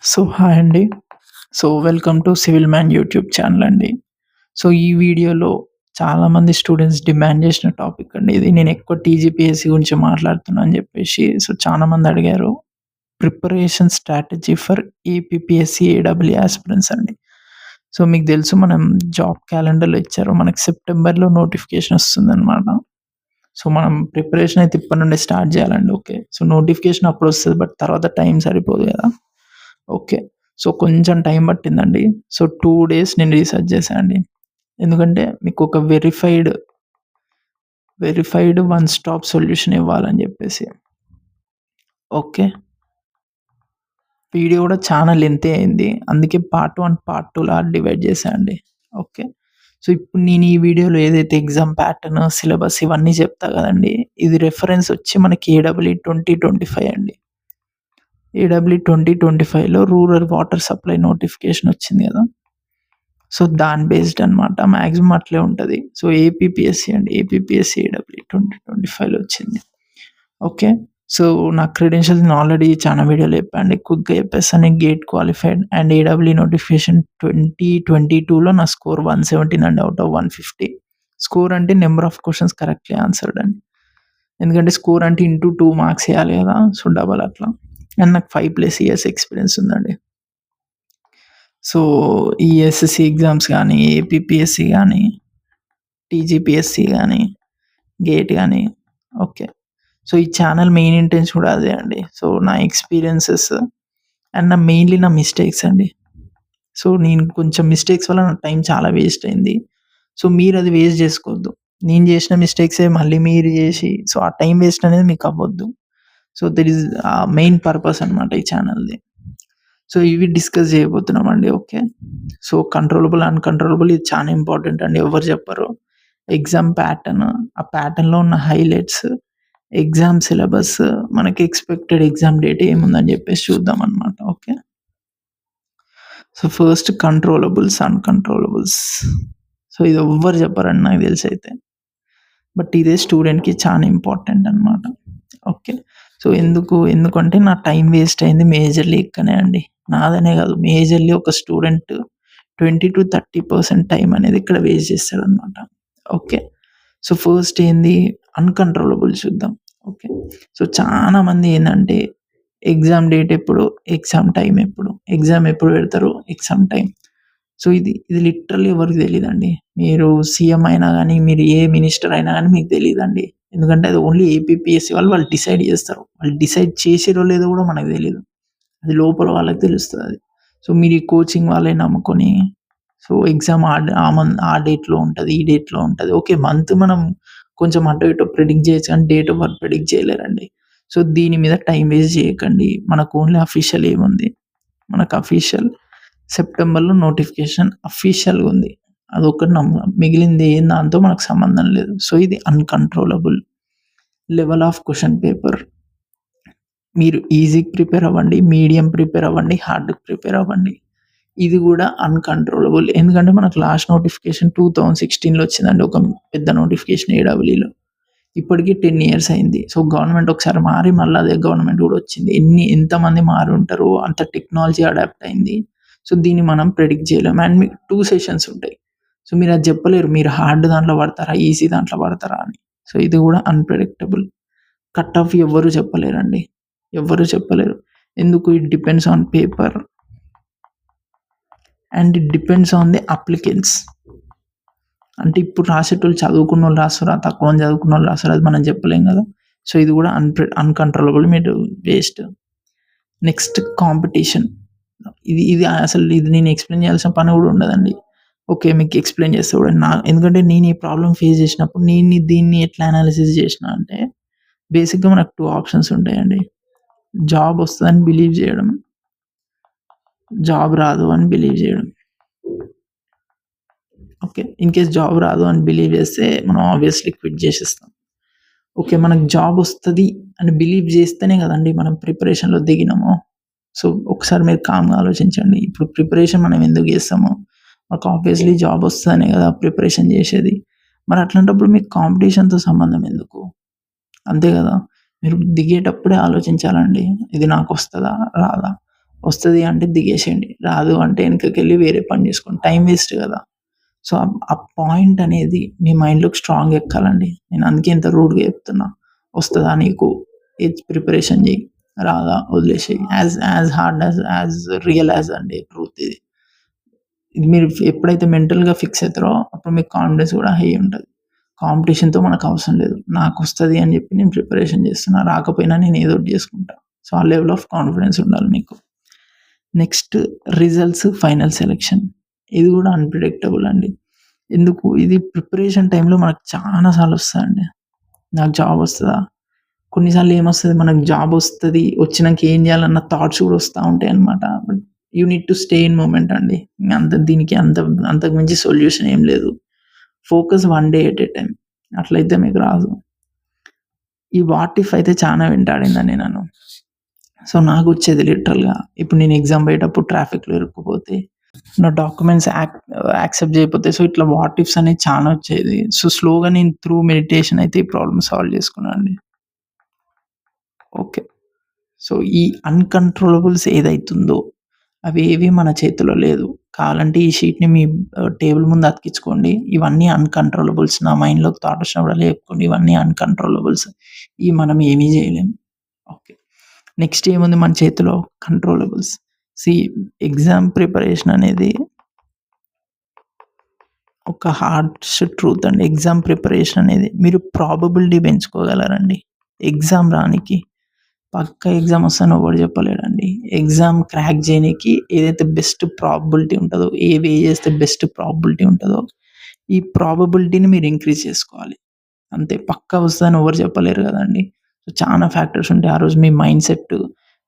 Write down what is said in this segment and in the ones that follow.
Hi అండి. Welcome to civil man YouTube channel అండి. ఈ వీడియోలో చాలామంది స్టూడెంట్స్ డిమాండ్ చేసిన టాపిక్ అండి ఇది. నేను ఎక్కువ టీజీపీఎస్సీ గురించి మాట్లాడుతున్నా అని చెప్పేసి చాలామంది అడిగారు. Preparation strategy for APPSC, AW aspirants అండి. మీకు తెలుసు మనం జాబ్ క్యాలెండర్‌లో ఇచ్చారు. మనకి సెప్టెంబర్‌లో నోటిఫికేషన్ వస్తుందనమాట. మనం ప్రిపరేషన్ అయితే ఇప్పటి నుండే స్టార్ట్ చేయాలండి. ఓకే. నోటిఫికేషన్ అప్పుడొస్తది. బట్ తర్వాత టైం సరిపోదు కదా! ఓకే. కొంచెం టైం పట్టిందండి. 2 డేస్ నేను రీసెర్చ్ చేశా అండి. ఎందుకంటే మీకొక వెరిఫైడ్ వన్ స్టాప్ సొల్యూషన్ ఇవ్వాలని చెప్పేసి. ఓకే. వీడియో కూడా చాలా లెంతీ అయింది. అందుకే పార్ట్ 1, పార్ట్ 2 లా డివైడ్ చేశా అండి. ఓకే. ఇప్పుడు నేను ఈ వీడియోలో ఏదైతే ఎగ్జామ్ ప్యాటర్న్, సిలబస్ ఇవన్నీ చెప్తా కదండీ! ఇది రిఫరెన్స్ వచ్చి మనకి ఏడబ్ల్యూ 2025 అండి. ఏడబ్ల్యూ 2025లో రూరల్ వాటర్ సప్లై నోటిఫికేషన్ వచ్చింది కదా! దాని బేస్డ్ అనమాట. మాక్సిమం అట్లే ఉంటది. ఏపీపీఎస్సీ అండి. ఏపీపీఎస్సీ ఏడబ్ల్యూ 2025లో వచ్చింది. ఓకే. నా క్రెడెన్షియల్స్ నేను ఆల్రెడీ చాలా వీడియోలో చెప్పా అండి. క్విక్‌గా చెప్పేస్తాను. నేను గేట్ క్వాలిఫైడ్ అండ్ ఏడబ్ల్యూ నోటిఫికేషన్ 2022లో నా స్కోర్ 117 అండి ఔట్ ఆఫ్ 150. స్కోర్ అంటే number of questions correctly answered అండి. ఎందుకంటే స్కోర్ అంటే ఇంటూ 2 మార్క్స్ ఎయాలి కదా! డబల్ అట్లా. అండ్ నాకు 5+ ఇయర్స్ ఎక్స్‌పీరియన్స్ ఉందండి. ఈ ఎస్ఎస్‌సి ఎగ్జామ్స్ గానీ, ఏపీపీఎస్సీ గానీ, టీజీపీఎస్సీ గానీ, గేట్ గానీ ఓకే. ఈ ఛానల్ మెయిన్ ఇంటెన్షన్ కూడా అదే అండి. నా ఎక్స్‌పీరియన్సెస్ అండ్ మెయిన్‌లీ నా మిస్టేక్స్ అండి. నేను కొంచెం మిస్టేక్స్ వల్ల నా టైం చాలా వేస్ట్ అయింది. మీరది వేస్ట్ చేసుకోవద్దు. నేను చేసిన మిస్టేక్సే మళ్ళీ మీరు చేసి ఆ టైం వేస్ట్ అనేది మీకు అవ్వద్దు. దట్ ఈస్ మెయిన్ పర్పస్ అనమాట ఈ ఛానల్‌ది. ఇవి డిస్కస్ చేయబోతున్నామండి. ఓకే. కంట్రోలబుల్, అన్‌కంట్రోలబుల్ ఇది చాలా ఇంపార్టెంట్ అండి. ఎవ్వరు చెప్పరు. ఎగ్జామ్ ప్యాటర్న్, ఆ ప్యాటర్న్‌లో ఉన్న హైలైట్స్, ఎగ్జామ్ సిలబస్, మనకి ఎక్స్‌పెక్టెడ్ ఎగ్జామ్ డేట్ ఏముందని చెప్పేసి చూద్దామనమాట. ఓకే. ఫస్ట్ కంట్రోలబుల్స్, అన్‌కంట్రోలబుల్స్. ఇది ఎవ్వరు చెప్పరండి నాకు తెలిసైతే. బట్ ఇదే స్టూడెంట్‌కి చాలా ఇంపార్టెంట్ అనమాట. ఓకే. ఎందుకంటే నా టైం వేస్ట్ అయింది మేజర్‌లీ ఇక్కడనే అండి. నాదనే కాదు, మేజర్‌లీ ఒక స్టూడెంట్ 20-30% టైం అనేది ఇక్కడ వేస్ట్ చేస్తాడనమాట. ఓకే. ఫస్ట్ ఏంది, అన్‌కంట్రోలబుల్ చూద్దాం. ఓకే. చాలామంది ఏందంటే ఎగ్జామ్ డేట్ ఎప్పుడు, ఎగ్జామ్ టైం ఎప్పుడు, ఎగ్జామ్ ఎప్పుడు పెడతారు, ఎగ్జామ్ టైం. ఇది లిటరల్లీ ఎవరికీ తెలీదండి. మీరు సీఎం అయినా గానీ, మీరు ఏ మినిస్టర్ అయినా గానీ మీకు తెలీదండి. ఎందుకంటే అది ఓన్లీ ఏపీపీఎస్సీ వాళ్ళు డిసైడ్ చేస్తారు. వాళ్ళు డిసైడ్ చేసిర్రో లేదో కూడా మనకు తెలీదు. అది లోపల వాళ్ళకి తెలుస్తదది. మీరు ఈ కోచింగ్ వాళ్ళని నమ్ముకొని ఎగ్జామ్ ఆ డేట్‌లో ఉంటది, ఈ డేట్‌లో ఉంటది. ఓకే. మంత్ మనం కొంచెం అటో ఇటో ప్రిడిక్ట్ చేయొచ్చు కానీ డేట్ ఎవరు ప్రిడిక్ట్ చేయలేరండి. దీని మీద టైం వేస్ట్ చేయకండి. మనకు ఓన్లీ అఫీషియల్ ఏముంది, మనకు అఫీషియల్ సెప్టెంబర్‌లో నోటిఫికేషన్ అఫీషియల్‌గా ఉంది. అదొక్కటి నమ్ముదాం. మిగిలింది దాంతో మనకు సంబంధం లేదు. ఇది uncontrollable. Level of question paper. మీరు ఈజీ‌కి ప్రిపేర్ అవ్వండి, మీడియం ప్రిపేర్ అవ్వండి, హార్డ్‌కి ప్రిపేర్ అవ్వండి. ఇది కూడా అన్‌కంట్రోలబుల్. ఎందుకంటే మనకు లాస్ట్ నోటిఫికేషన్ 2016లో వచ్చిందండి. ఒక పెద్ద నోటిఫికేషన్ ఏడబ్ల్యూలో. ఇప్పటికి 10 ఇయర్స్ అయింది. గవర్నమెంట్ ఒకసారి మారి మళ్ళీ అదే గవర్నమెంట్ కూడా వచ్చింది. ఎంతమంది మారుంటారో అంత టెక్నాలజీ అడాప్ట్ అయింది. దీన్ని మనం ప్రిడిక్ట్ చేయలేం. అండ్ మీకు 2 సెషన్స్ ఉంటాయి. మీరు అది చెప్పలేరు. మీరు హార్డ్ దాంట్లో పడతారా, ఈజీ దాంట్లో పడతారా అని. ఇది కూడా అన్‌ప్రెడిక్టబుల్. కట్ ఆఫ్ ఎవ్వరు చెప్పలేరండి. ఎవ్వరు చెప్పలేరు. ఎందుకు, it depends on paper and it depends on the applicants. అంటే ఇప్పుడు రాసేటోళ్ళు చదువుకున్నోళ్ళు రాస్తారా, తక్కువ మంది చదువుకున్నోళ్ళు రాస్తారా అది మనం చెప్పలేం కదా! ఇది కూడా అన్‌కంట్రోలబుల్. మీరు వేస్ట్. Next competition. ఇది నేను ఎక్స్‌ప్లెయిన్ చేయాల్సిన పని కూడా ఉండదండి. ఓకే. మీకు ఎక్స్‌ప్లెయిన్ చేస్తా చూడండి. ఎందుకంటే నేను ఈ ప్రాబ్లమ్ ఫేస్ చేసినప్పుడు దీన్ని ఎట్లా అనాలిసిస్ చేసినా అంటే బేసిక్‌గా మనకు 2 ఆప్షన్స్ ఉంటాయండి. జాబ్ వస్తదని బిలీవ్ చేయడం, జాబ్ రాదు అని బిలీవ్ చేయడం. ఓకే. ఇన్‌కేస్ జాబ్ రాదు అని బిలీవ్ చేస్తే మనం ఆబ్వియస్‌లీ క్విట్ చేసేస్తాం. ఓకే. మనకు జాబ్ వస్తది అని బిలీవ్ చేస్తేనే కదండీ మనం ప్రిపరేషన్‌లో దిగినాము. ఒకసారి మీరు కామ్‌గా ఆలోచించండి. ఇప్పుడు ప్రిపరేషన్ మనం ఎందుకు చేస్తాము? మాకు ఆబ్వియస్‌లీ జాబ్ వస్తదనే కదా ప్రిపరేషన్ చేసేది. మరి అట్లాంటప్పుడు మీకు కాంపిటీషన్‌తో సంబంధం ఎందుకు? అంతే కదా! మీరు దిగేటప్పుడే ఆలోచించాలండి. ఇది నాకొస్తదా? రాదా? వస్తది అంటే దిగేసేయండి. రాదు అంటే వెనకకెళ్ళి వేరే పని చేసుకోండి. టైం వేస్ట్ కదా! సో, ఆ పాయింట్ అనేది మీ మైండ్‌లోకి స్ట్రాంగ్‌గా ఎక్కాలండి. నేను అందుకే ఇంత రూడ్‌గా చెప్తున్నా. వస్తదా నీకు? ప్రిపరేషన్ చెయ్యి. రాదా వదిలేసేయి. As hard as real as అండి ట్రూత్ ఇది. ఇది మీరు ఎప్పుడైతే మెంటల్‌గా ఫిక్స్ అయితారో అప్పుడు మీకు కాన్ఫిడెన్స్ కూడా హై ఉంటది. కాంపిటీషన్‌తో మనకు అవసరం లేదు. నాకొస్తది అని చెప్పి నేను ప్రిపరేషన్ చేస్తున్నా. రాకపోయినా నేను ఏదో ఒకటి చేసుకుంటా. సో, ఆ లెవెల్ ఆఫ్ కాన్ఫిడెన్స్ ఉండాలి మీకు. Next results, final selection. ఇది కూడా అన్‌ప్రెడిక్టబుల్ అండి. ఎందుకు? ఇది ప్రిపరేషన్ టైమ్‌లో మనకు చానా సార్లు వస్తదండి. నాకు జాబ్ వస్తదా? కొన్నిసార్లు ఏమొస్తది మనకు జాబ్ వస్తది. వచ్చినంక ఏం చేయాలన్న థాట్స్ కూడా వస్తా ఉంటాయన్నమాట. But you need to stay in moment అండి. దీనికి అంతకు మించి సొల్యూషన్ ఏం లేదు. Focus one day at a time. అట్లయితే మీకు రాదు. ఈ వాట్ ఇఫ్ అయితే చానా వెంటాడిందండి నన్ను. సో, నాకొచ్చేది లిటరల్‌గా ఇప్పుడు నేను ఎగ్జామ్ పోయేటప్పుడు ట్రాఫిక్‌లో ఇరుక్కుపోతే, నా డాక్యుమెంట్స్ యాక్సెప్ట్ చేయకపోతే, సో, ఇట్లా వాట్ ఇఫ్స్ అనేవి చానా వచ్చేది. సో, స్లోగా నేను త్రూ మెడిటేషన్ అయితే ఈ ప్రాబ్లమ్ సాల్వ్ చేసుకున్నా అండి. ఓకే. సో, ఈ అన్‌కంట్రోలబుల్స్ ఏదైతుందో అవేవి మన చేతిలో లేదు. కావాలంటే ఈ షీట్‌ని మీ టేబుల్ ముందు అతికించుకోండి. ఇవన్నీ అన్‌కంట్రోలబుల్స్. నా మైండ్‌లోకి థాట్ వచ్చినప్పుడల్లా చెప్పుకోండి. ఇవన్నీ అన్‌కంట్రోలబుల్స్. ఇవి మనం ఏమీ చేయలేం. ఓకే. నెక్స్ట్ ఏముంది మన చేతిలో? కంట్రోలబుల్స్. సీ ఎగ్జామ్ ప్రిపరేషన్ అనేది ఒక హార్ష్ ట్రూత్ అండి. ఎగ్జామ్ ప్రిపరేషన్ అనేది మీరు ప్రాబబిలిటీ పెంచుకోగలరండి. ఎగ్జామ్ రానికి. పక్కా ఎగ్జామ్ వస్తదని ఎవ్వడు చెప్పలేడండి. ఎగ్జామ్ క్రాక్ చేయనీకి ఏదైతే బెస్ట్ ప్రాబబిలిటీ ఉంటదో, ఏ వే చేస్తే బెస్ట్ ప్రాబబిలిటీ ఉంటదో, ఈ ప్రాబబిలిటీని మీరు ఇంక్రీజ్ చేసుకోవాలి. అంతే. పక్కా వస్తదని ఎవరు చెప్పలేరు గదండీ. సో, చానా ఫ్యాక్టర్స్ ఉంటాయి. ఆ రోజు మీ మైండ్ సెట్,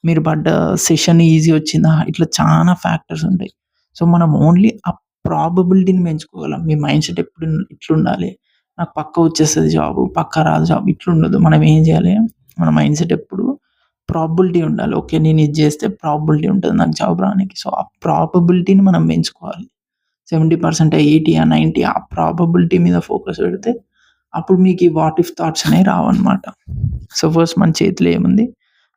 మీరు పడ్డ సెషన్ ఈజీ వచ్చిందా? ఇట్లా చానా ఫ్యాక్టర్స్ ఉంటాయి. సో, మనం ఓన్లీ ఆ ప్రాబబిలిటీని పెంచుకోగలం. మీ మైండ్ సెట్ ఎప్పుడు ఇట్లుండాలి. నాకు పక్కా వచ్చేస్తది జాబు, పక్కా రాదు జాబ్ ఇట్లుండదు. మనం ఏం చేయాలి? మన మైండ్ సెట్ ఎప్పుడు ప్రాబబిలిటీ ఉండాలి. ఓకే. నేను ఇది చేస్తే ప్రాబబిలిటీ ఉంటది నాకు జాబ్ రానికి. సో, ఆ ప్రాబబిలిటీని మనం పెంచుకోవాలి. 70%, 80, 90 ఆ ప్రాబబిలిటీ మీద ఫోకస్ పెడితే అప్పుడు మీకు ఈ వాట్ ఇఫ్ థాట్స్ అనేవి రావన్నమాట. సో, ఫస్ట్ మన చేతిలో ఏముంది?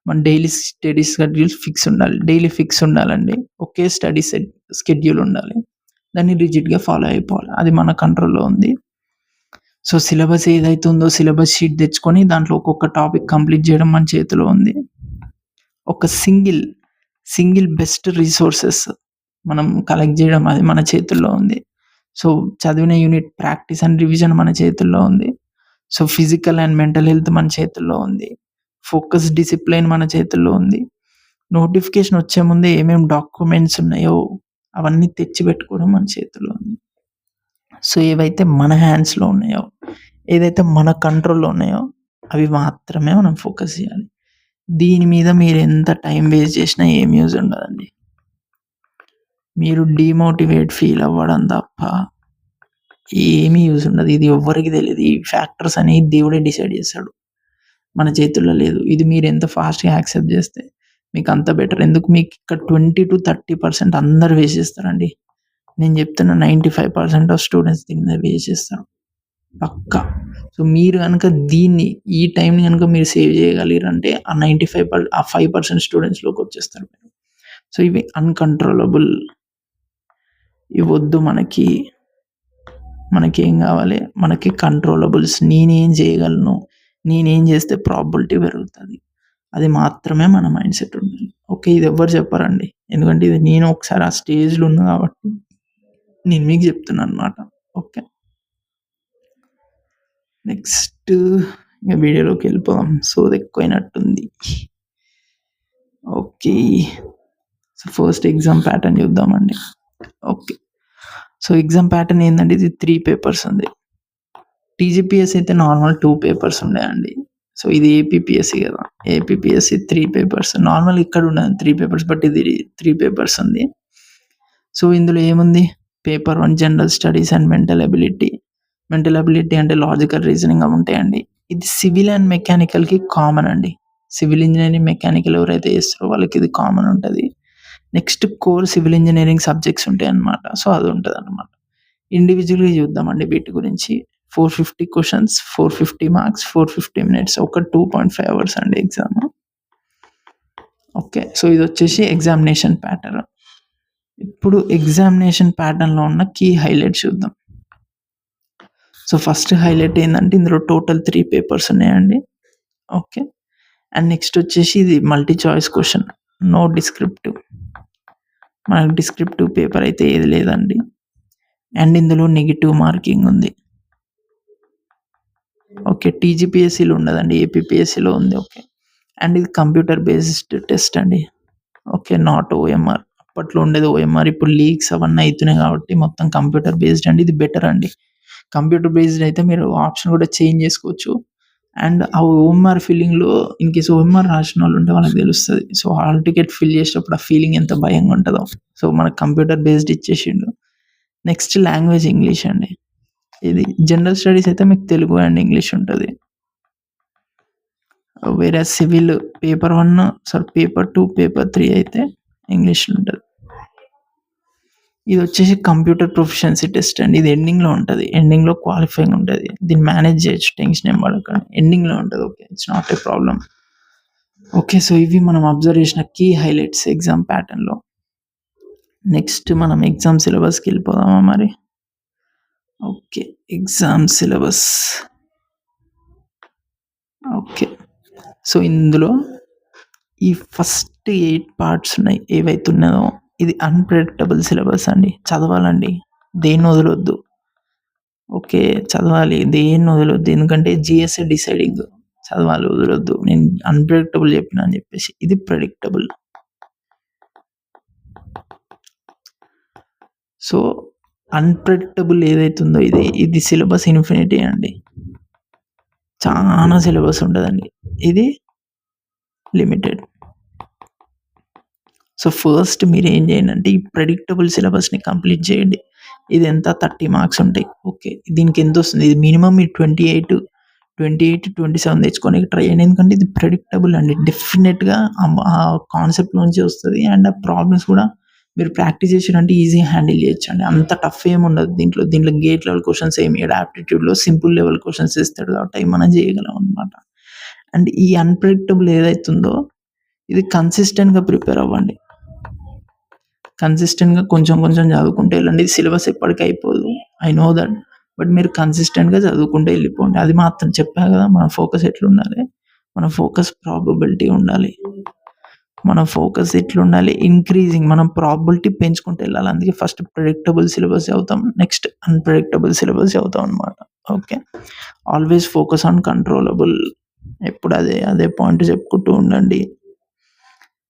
మన డైలీ స్టడీ షెడ్యూల్ ఫిక్స్ ఉండాలి. డైలీ ఫిక్స్ ఉండాలండి. ఒకే స్టడీ షెడ్యూల్ ఉండాలి. దాన్ని రిజిడ్‌గా ఫాలో అయిపోవాలి. అది మన కంట్రోల్‌లో ఉంది. సో, సిలబస్ ఏదైతే ఉందో సిలబస్ షీట్ తెచ్చుకొని దాంట్లో ఒక్కొక్క టాపిక్ కంప్లీట్ చేయడం మన చేతిలో ఉంది. ఒక సింగిల్ బెస్ట్ రిసోర్సెస్ మనం కలెక్ట్ చేయడం అది మన చేతుల్లో ఉంది. సో, చదివిన యూనిట్ ప్రాక్టీస్ అండ్ రివిజన్ మన చేతుల్లో ఉంది. So, physical and mental health మన చేతుల్లో ఉంది. ఫోకస్, డిసిప్లిన్ మన చేతుల్లో ఉంది. నోటిఫికేషన్ వచ్చే ముందే ఏమేం డాక్యుమెంట్స్ ఉన్నాయో అవన్నీ తెచ్చి పెట్టుకోవడం మన చేతుల్లో ఉంది. సో, ఏవైతే మన హ్యాండ్స్‌లో ఉన్నాయో, ఏదైతే మన కంట్రోల్‌లో ఉన్నాయో అవి మాత్రమే మనం ఫోకస్ చేయాలి. దీని మీద మీరెంత టైం వేస్ట్ చేసినా ఏం యూజ్ ఉండదండి. మీరు డీమోటివేట్ ఫీల్ అవ్వడం తప్ప ఏమీ యూజ్ ఉండదు. ఇది ఎవ్వరికీ తెలీదు. ఈ ఫ్యాక్టర్స్ అనేయి దేవుడే డిసైడ్ చేస్తాడు. మన చేతుల్లో లేదు. ఇది మీరెంత ఫాస్ట్‌గా యాక్సెప్ట్ చేస్తే మీకంత బెటర్. ఎందుకు మీకిక్కడ 20-30% అందరూ వేస్ట్ చేస్తారండి. నేను చెప్తున్న 95% ఆఫ్ స్టూడెంట్స్ దీని మీద వేస్ట్ చేస్తారు. పక్కా. సో, మీరు గనక దీన్ని ఈ టైంని గనక మీరు సేవ్ చేయగలిగారంటే ఆ 5% స్టూడెంట్స్‌లోకొచ్చేస్తారు మీరు. సో, ఇవి అన్‌కంట్రోలబుల్. ఇవొద్దు మనకి. మనకేం గావాలి? మనకి కంట్రోలబుల్స్. నేనేం చేయగలను? నేనేం చేస్తే ప్రాబబిలిటీ పెరుగుతది. అది మాత్రమే మన మైండ్ సెట్ ఉండాలి. ఓకే. ఇది ఎవ్వరు చెప్పరండి. ఎందుకంటే ఇది నేను ఒకసారి ఆ స్టేజ్‌లో ఉన్నా కాబట్టి నేను మీకు చెప్తున్నానన్నమాట. ఓకే. నెక్స్ట్ ఇంక వీడియోలోకెళ్ళిపోదాం. సోదెక్కువైనట్టుంది. Okay. So, first exam pattern చూద్దామండి. ఓకే. సో, ఎగ్జామ్ ప్యాటర్న్ ఏందంటే ఇది 3 పేపర్స్ ఉంది. టీజీపీఎస్సీ అయితే నార్మల్ 2 పేపర్స్ ఉండేయండి. సో, ఇది ఏపీపీఎస్సీ గదా! APPSC 3 papers. నార్మల్ ఇక్కడ ఉండదు 3 పేపర్స్. బట్ ఇది 3 పేపర్స్ ఉంది. సో, ఇందులో ఏముంది? Paper 1 general studies and mental ability. Mental ability అంటే లాజికల్ రీజనింగ్ అవి ఉంటాయండి. ఇది సివిల్ అండ్ మెకానికల్‌కి కామన్ అండి. సివిల్ ఇంజినీరింగ్, మెకానికల్ ఎవరైతే చేస్తారో వాళ్ళకి ఇది కామన్ ఉంటది. Next core civil engineering subjects ఉంటాయన్నమాట. సో, అది ఉంటదన్నమాట. ఇండివిడ్యువల్‌గా చూద్దామండి వీటి గురించి. 450 క్వెషన్స్, 450 మార్క్స్, 450 మినిట్స్. ఒక 2.5 అవర్స్ అండి ఎగ్జామ్. ఓకే. సో, ఇదొచ్చేసి ఎగ్జామినేషన్ ప్యాటర్న్. ఇప్పుడు ఎగ్జామినేషన్ ప్యాటర్న్‌లో ఉన్న కీ హైలైట్స్ చూద్దాం. సో, ఫస్ట్ హైలైట్ ఏందంటే ఇందులో టోటల్ 3 పేపర్స్ ఉన్నాయండి. ఓకే. అండ్ నెక్స్ట్ వచ్చేసి ఇది multi choice question. No descriptive. మనకు డిస్క్రిప్టివ్ పేపర్ అయితే ఏది లేదండి. అండ్ ఇందులో నెగెటివ్ మార్కింగ్ ఉంది. ఓకే. టీజీపీఎస్సీలో ఉండదండి. ఏపీపీఎస్సీలో ఉంది. ఓకే. అండ్ ఇది కంప్యూటర్ బేస్డ్ టెస్ట్ అండి. ఓకే. Not OMR. అప్పట్లో ఉండేది ఓఎంఆర్. ఇప్పుడు లీక్స్ అవన్నీ అయితున్నాయి కాబట్టి మొత్తం కంప్యూటర్ బేస్డ్ అండి. ఇది బెటర్ అండి. కంప్యూటర్ బేస్డ్ అయితే మీరు ఆప్షన్ కూడా చేంజ్ చేసుకోవచ్చు. అండ్ ఆ ఓఎంఆర్ ఫిల్లింగ్‌లో ఇన్‌కేస్ ఓఎంఆర్ రాసినోళ్ళు ఉంటే వాళ్ళకి తెలుస్తది. సో, హాల్ టికెట్ ఫిల్ చేసేటప్పుడు ఆ ఫీలింగ్ ఎంత భయంగా ఉంటదో. సో, మనకు కంప్యూటర్ బేస్డ్ ఇచ్చేసిండు. నెక్స్ట్ లాంగ్వేజ్ ఇంగ్లీష్ అండి. ఇది జనరల్ స్టడీస్ అయితే మీకు తెలుగు అండ్ ఇంగ్లీష్ ఉంటది. వేరే సివిల్ పేపర్ 1 పేపర్ 2, పేపర్ 3 అయితే ఇంగ్లీష్‌లో ఉంటది. ఇదొచ్చేసి కంప్యూటర్ ప్రొఫిషియన్సీ టెస్ట్ అండి. ఇది ఎండింగ్‌లో ఉంటది. ఎండింగ్‌లో క్వాలిఫైయింగ్ ఉంటది. దీన్ని మేనేజ్ చేయొచ్చు. టెన్షన్ ఏం పడకండి. ఎండింగ్‌లో ఉంటది. Okay. It's not a problem. Okay. So, ఇవి మనం అబ్జర్వ్ చేసిన కీ హైలైట్స్ ఎగ్జామ్ ప్యాటర్న్‌లో. నెక్స్ట్ మనం ఎగ్జామ్ సిలబస్‌కెళ్ళిపోదామా మరి? Okay. Exam syllabus. Okay. So, ఇందులో ఈ ఫస్ట్ 8 పార్ట్స్ ఉన్నాయి. ఏవైతే ఉన్నాయో ఇది అన్‌ప్రెడిక్టబుల్ సిలబస్ అండి. చదవాలండి. దేన్ని వదలొద్దు. ఓకే. చదవాలి. దేన్ని వదలొద్దు. ఎందుకంటే జీఎస్ఏ డిసైడింగ్. చదవాలి వదలొద్దు. నేను అన్‌ప్రెడిక్టబుల్ చెప్పినా అని చెప్పేసి. ఇది ప్రెడిక్టబుల్. సో, అన్‌ప్రెడిక్టబుల్ ఏదైతుందో ఇది సిలబస్ ఇన్ఫినిటీ అండి. చానా సిలబస్ ఉంటదండి. ఇది లిమిటెడ్. సో, ఫస్ట్ మీరేం చేయండంటే ఈ ప్రెడిక్టబుల్ సిలబస్‌ని కంప్లీట్ చేయండి. ఇదెంత 30 మార్క్స్ ఉంటాయి. ఓకే. దీనికెంతొస్తుంది? ఇది మినిమమ్ మీరు 27 తెచ్చుకోనికి ట్రై చేయండి. ఎందుకంటే ఇది ప్రెడిక్టబుల్ అండి. డెఫినిట్‌గా ఆ కాన్సెప్ట్ నుంచి వస్తది. అండ్ ఆ ప్రాబ్లమ్స్ కూడా మీరు ప్రాక్టీస్ చేసిర్రంటే ఈజీగా హ్యాండిల్ చేయొచ్చండి. అంత టఫ్ ఏముండదు దీంట్లో. దీంట్లో గేట్ లెవెల్ క్వెషన్స్ ఏమి ఇయ్యడు. ఆప్టిట్యూడ్‌లో సింపుల్ లెవెల్ క్వెషన్స్ ఇస్తాడు కాబట్టి అవి మనం చేయగలం అన్నమాట. అండ్ ఈ అన్‌ప్రెడిక్టబుల్ ఏదైతుందో ఇది కన్సిస్టెంట్‌గా ప్రిపేర్ అవ్వండి. కన్సిస్టెంట్‌గా కొంచెం కొంచెం చదువుకుంటూ ఎళ్ళండి. సిలబస్ ఎప్పటికి అయిపోదు. I know that. బట్ మీరు కన్సిస్టెంట్‌గా చదువుకుంటూ ఎళ్ళిపోండి. అది మాత్రం చెప్పా కదా! మన ఫోకస్ ఎట్లుండాలి? మన ఫోకస్ ప్రాబబిలిటీ ఉండాలి. మన ఫోకస్ ఎట్లుండాలి? ఇంక్రీజింగ్ మనం ప్రాబబిలిటీ పెంచుకుంటూ ఎళ్ళాలి. అందుకే ఫస్ట్ ప్రెడిక్టబుల్ సిలబస్ చదువుతాం. నెక్స్ట్ అన్‌ప్రెడిక్టబుల్ సిలబస్ చదువుతాం అన్నమాట. Okay. Always focus on controllable. ఎప్పుడు అదే పాయింట్ చెప్పుకుంటూ ఉండండి.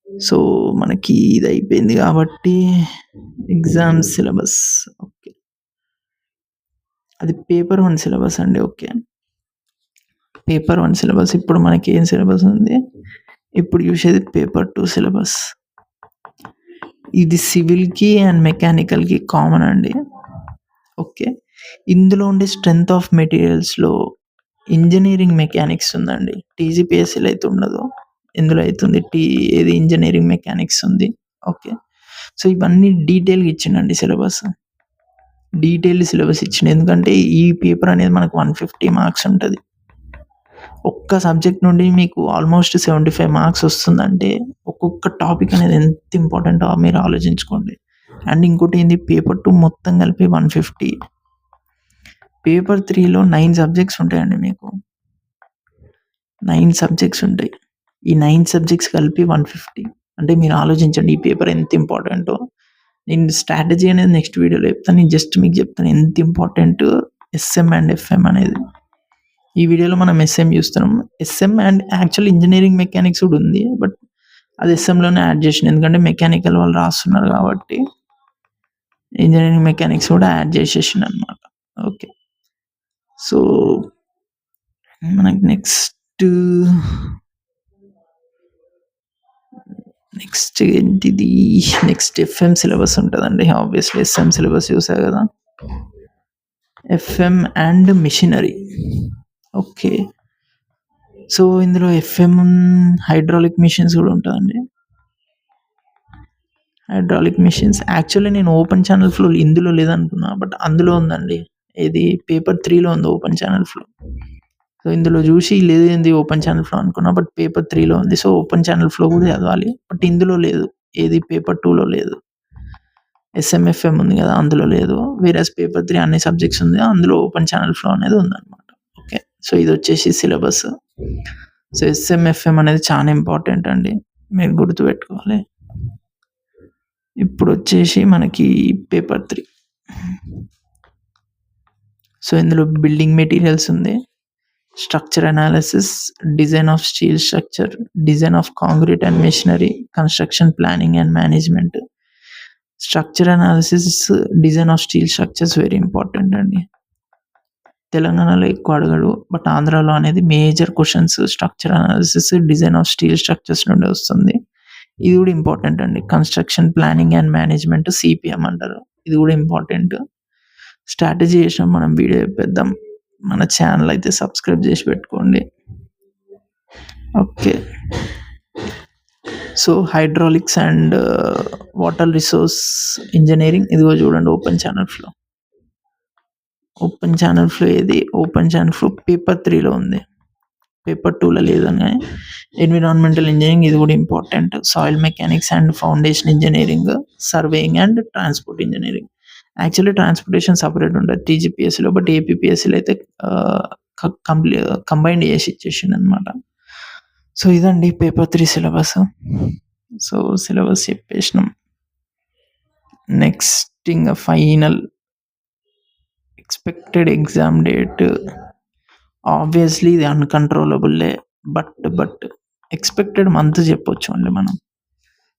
సో, మనకి ఇది అయిపోయింది కాబట్టి ఎగ్జామ్ సిలబస్. ఓకే. అది పేపర్ 1 సిలబస్ అండి. ఓకే. Paper 1 syllabus. ఇప్పుడు మనకి ఏం సిలబస్ ఉంది? ఇప్పుడు చూసేది పేపర్ 2 సిలబస్. ఇది సివిల్‌కి అండ్ మెకానికల్‌కి కామన్ అండి. ఓకే. ఇందులో ఉండే స్ట్రెంత్ ఆఫ్ మెటీరియల్స్‌లో ఇంజినీరింగ్ మెకానిక్స్ ఉందండి. టీజీపీఎస్సీలో అయితే ఉండదు. ఇందులో అయితే ఉంది. ఏది ఇంజినీరింగ్ మెకానిక్స్ ఉంది. ఓకే. సో, ఇవన్నీ డీటెయిల్‌గా ఇచ్చిండండి సిలబస్. డీటెయిల్డ్ సిలబస్ ఇచ్చిండు. ఎందుకంటే ఈ పేపర్ అనేది మనకు 150 మార్క్స్ ఉంటది. ఒక్క సబ్జెక్ట్ నుండి మీకు ఆల్మోస్ట్ 75 మార్క్స్ వస్తుందంటే ఒక్కొక్క టాపిక్ అనేది ఎంత ఇంపార్టెంటో మీరు ఆలోచించుకోండి. అండ్ ఇంకోటి ఏంది పేపర్ 2 మొత్తం కలిపి 150. పేపర్ 3లో 9 సబ్జెక్ట్స్ ఉంటాయండి మీకు. 9 సబ్జెక్ట్స్ ఉంటాయి. ఈ 9 సబ్జెక్ట్స్ కలిపి 150. అంటే మీరు ఆలోచించండి ఈ పేపర్ ఎంత ఇంపార్టెంటో. నేను స్ట్రాటజీ అనేది నెక్స్ట్ వీడియోలో చెప్తాను. నేను జస్ట్ మీకు చెప్తాను ఎంత ఇంపార్టెంట్ ఎస్ఎం అండ్ ఎఫ్ఎం అనేది. ఈ వీడియోలో మనం ఎస్ఎం చూస్తున్నాం. S M and actual engineering mechanics కూడా ఉంది. బట్ అది ఎస్ఎంలోనే యాడ్ చేసిండు. ఎందుకంటే మెకానికల్ వాళ్ళు రాస్తున్నారు కాబట్టి ఇంజినీరింగ్ మెకానిక్స్ కూడా యాడ్ చేసేసిండనమాట. ఓకే. సో, మనకి నెక్స్ట్ ఏంటిది? నెక్స్ట్ ఎఫ్ఎం సిలబస్ ఉంటదండి. ఆబ్వియస్‌లీ ఎస్ఎం సిలబస్ చూసా కదా! FM and machinery. Okay. So, ఇందులో ఎఫ్ఎం హైడ్రాలిక్ మెషిన్స్ కూడా ఉంటదండి. హైడ్రాలిక్ మెషిన్స్ యాక్చువల్లీ నేను ఓపెన్ ఛానల్ ఫ్లో ఇందులో లేదనుకున్నా. బట్ అందులో ఉందండి. ఇది పేపర్ 3లో ఉంది ఓపెన్ ఛానల్ ఫ్లో. సో, ఇందులో జూసి లేదేంది ఓపెన్ ఛానల్ ఫ్లో అనుకున్నా. బట్ పేపర్ 3లో ఉంది. సో, ఓపెన్ ఛానల్ ఫ్లో గూడా చదవాలి. బట్ ఇందులో లేదు. ఏది పేపర్ 2లో లేదు. ఎస్ఎంఎఫ్ఎం ఉంది గదా! అందులో లేదు. వేరస్ పేపర్ 3 అన్ని సబ్జెక్ట్స్ ఉంది. అందులో ఓపెన్ ఛానల్ ఫ్లో అనేది ఉందన్నమాట. ఓకే. సో, ఇదొచ్చేసి సిలబస్. సో, ఎస్ఎంఎఫ్ఎం అనేది చాలా ఇంపార్టెంట్ అండి. మీరు గుర్తుపెట్టుకోవాలి. ఇప్పుడొచ్చేసి మనకి పేపర్ 3. సో, ఇందులో బిల్డింగ్ మెటీరియల్స్ ఉంది. Structure analysis, design of steel structure, design of concrete and machinery, construction planning and management. Structure analysis, design of steel structures very important అండి. తెలంగాణలో ఎక్కువ అడగడు. బట్ ఆంధ్రాలో అనేది major questions structure analysis, design of steel structures నుండి వస్తుంది. ఇది గూడా ఇంపార్టెంట్ అండి. Construction planning and management CPM అంటారు. ఇది గూడా ఇంపార్టెంట్. స్ట్రాటజీ చేసినాం మనం వీడియో చెప్పేద్దాం. మన ఛానల్ అయితే సబ్స్క్రైబ్ చేసి పెట్టుకోండి. Okay. So, hydraulics and water resource engineering ఇదిగో చూడండి open channel flow. Open channel flow ఏది? ఓపెన్ ఛానల్ ఫ్లో పేపర్ 3లో ఉంది. పేపర్ 2లో లేదని. ఎన్విరాన్మెంటల్ ఇంజినీరింగ్ ఇది కూడా important. Soil mechanics and foundation engineering, surveying and transport engineering. Actually transportation separate ఉంటుంది టీజీపీఎస్సీలో. బట్ ఏపీపీఎస్సీలో అయితే కంబైన్డ్ చేసి ఇచ్చేసిండనమాట. సో, ఇదండి పేపర్ 3 సిలబస్. సో, సిలబస్ చెప్పేసినాం. నెక్స్ట్ ఇంగ final expected exam date. Obviously ఇది అన్‌కంట్రోలబుల్లే. బట్ ఎక్స్‌పెక్టెడ్ మంత్ చెప్పొచ్చు అండి మనం.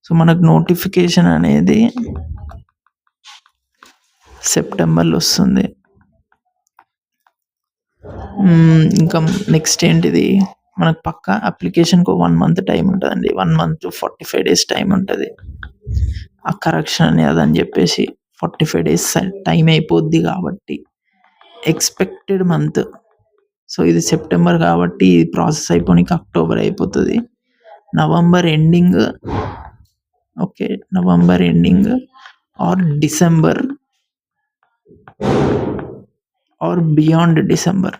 సో, మనకు నోటిఫికేషన్ అనేది సెప్టెంబర్‌లో వస్తుంది. ఇంకా నెక్స్ట్ ఏంటిది? మనకు పక్కా అప్లికేషన్‌కి 1 మంత్ టైం ఉంటదండి. 1 మంత్ 45 డేస్ టైం ఉంటది. ఆ కరెక్షన్ అని అదని చెప్పేసి 45 డేస్ టైం అయిపోద్ది కాబట్టి ఎక్స్‌పెక్టెడ్ మంత్. సో, ఇది సెప్టెంబర్ కాబట్టి ఇది ప్రాసెస్ అయిపోనీకి అక్టోబర్ అయిపోతది. November ending. Okay. November ending or December or beyond December.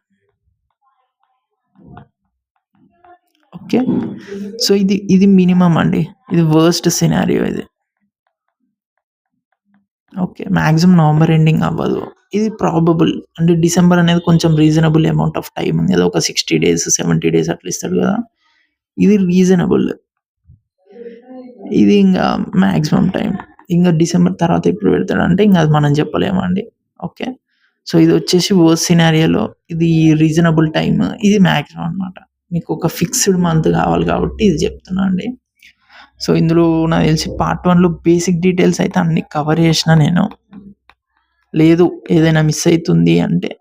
Okay. So, ఇది మినిమమ్ అండి. ఇది వర్స్ట్ సినారియో ఇది. ఓకే. మాక్సిమం నవంబర్ ఎండింగ్ అవ్వదు. ఇది ప్రాబబుల్. అంటే డిసెంబర్ అనేది కొంచెం రీజనబుల్ అమౌంట్ ఆఫ్ టైమ్ ఉంది కదా! ఒక 60 డేస్, 70 డేస్ అట్లా ఇస్తాడు కదా! ఇది రీజనబుల్. ఇది ఇంగా మాక్సిమం టైమ్. ఇంగా డిసెంబర్ తర్వాత ఎప్పుడు పెడతాడంటే ఇంగ అది మనం చెప్పలేమండి. ఓకే. సో, ఇదొచ్చేసి వర్స్ట్ సినారియోలో ఇది రీజనబుల్ టైమ్. ఇది మాక్సిమం అనమాట. మీకు ఒక ఫిక్స్డ్ మంత్ కావాలి కాబట్టి ఇది చెప్తున్నా అండి. సో, ఇందులో నాకు తెలిసి పార్ట్ 1లో బేసిక్ డీటెయిల్స్ అయితే అన్నీ కవర్ చేసినా నేను. లేదు ఏదైనా మిస్ అయితుంది అంటే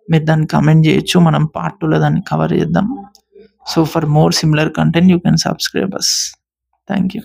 మీరు దాన్ని కామెంట్ చేయొచ్చు. మనం పార్ట్ 2లో దాన్ని కవర్ చేద్దాం. So, for more similar content you can subscribe us. Thank you.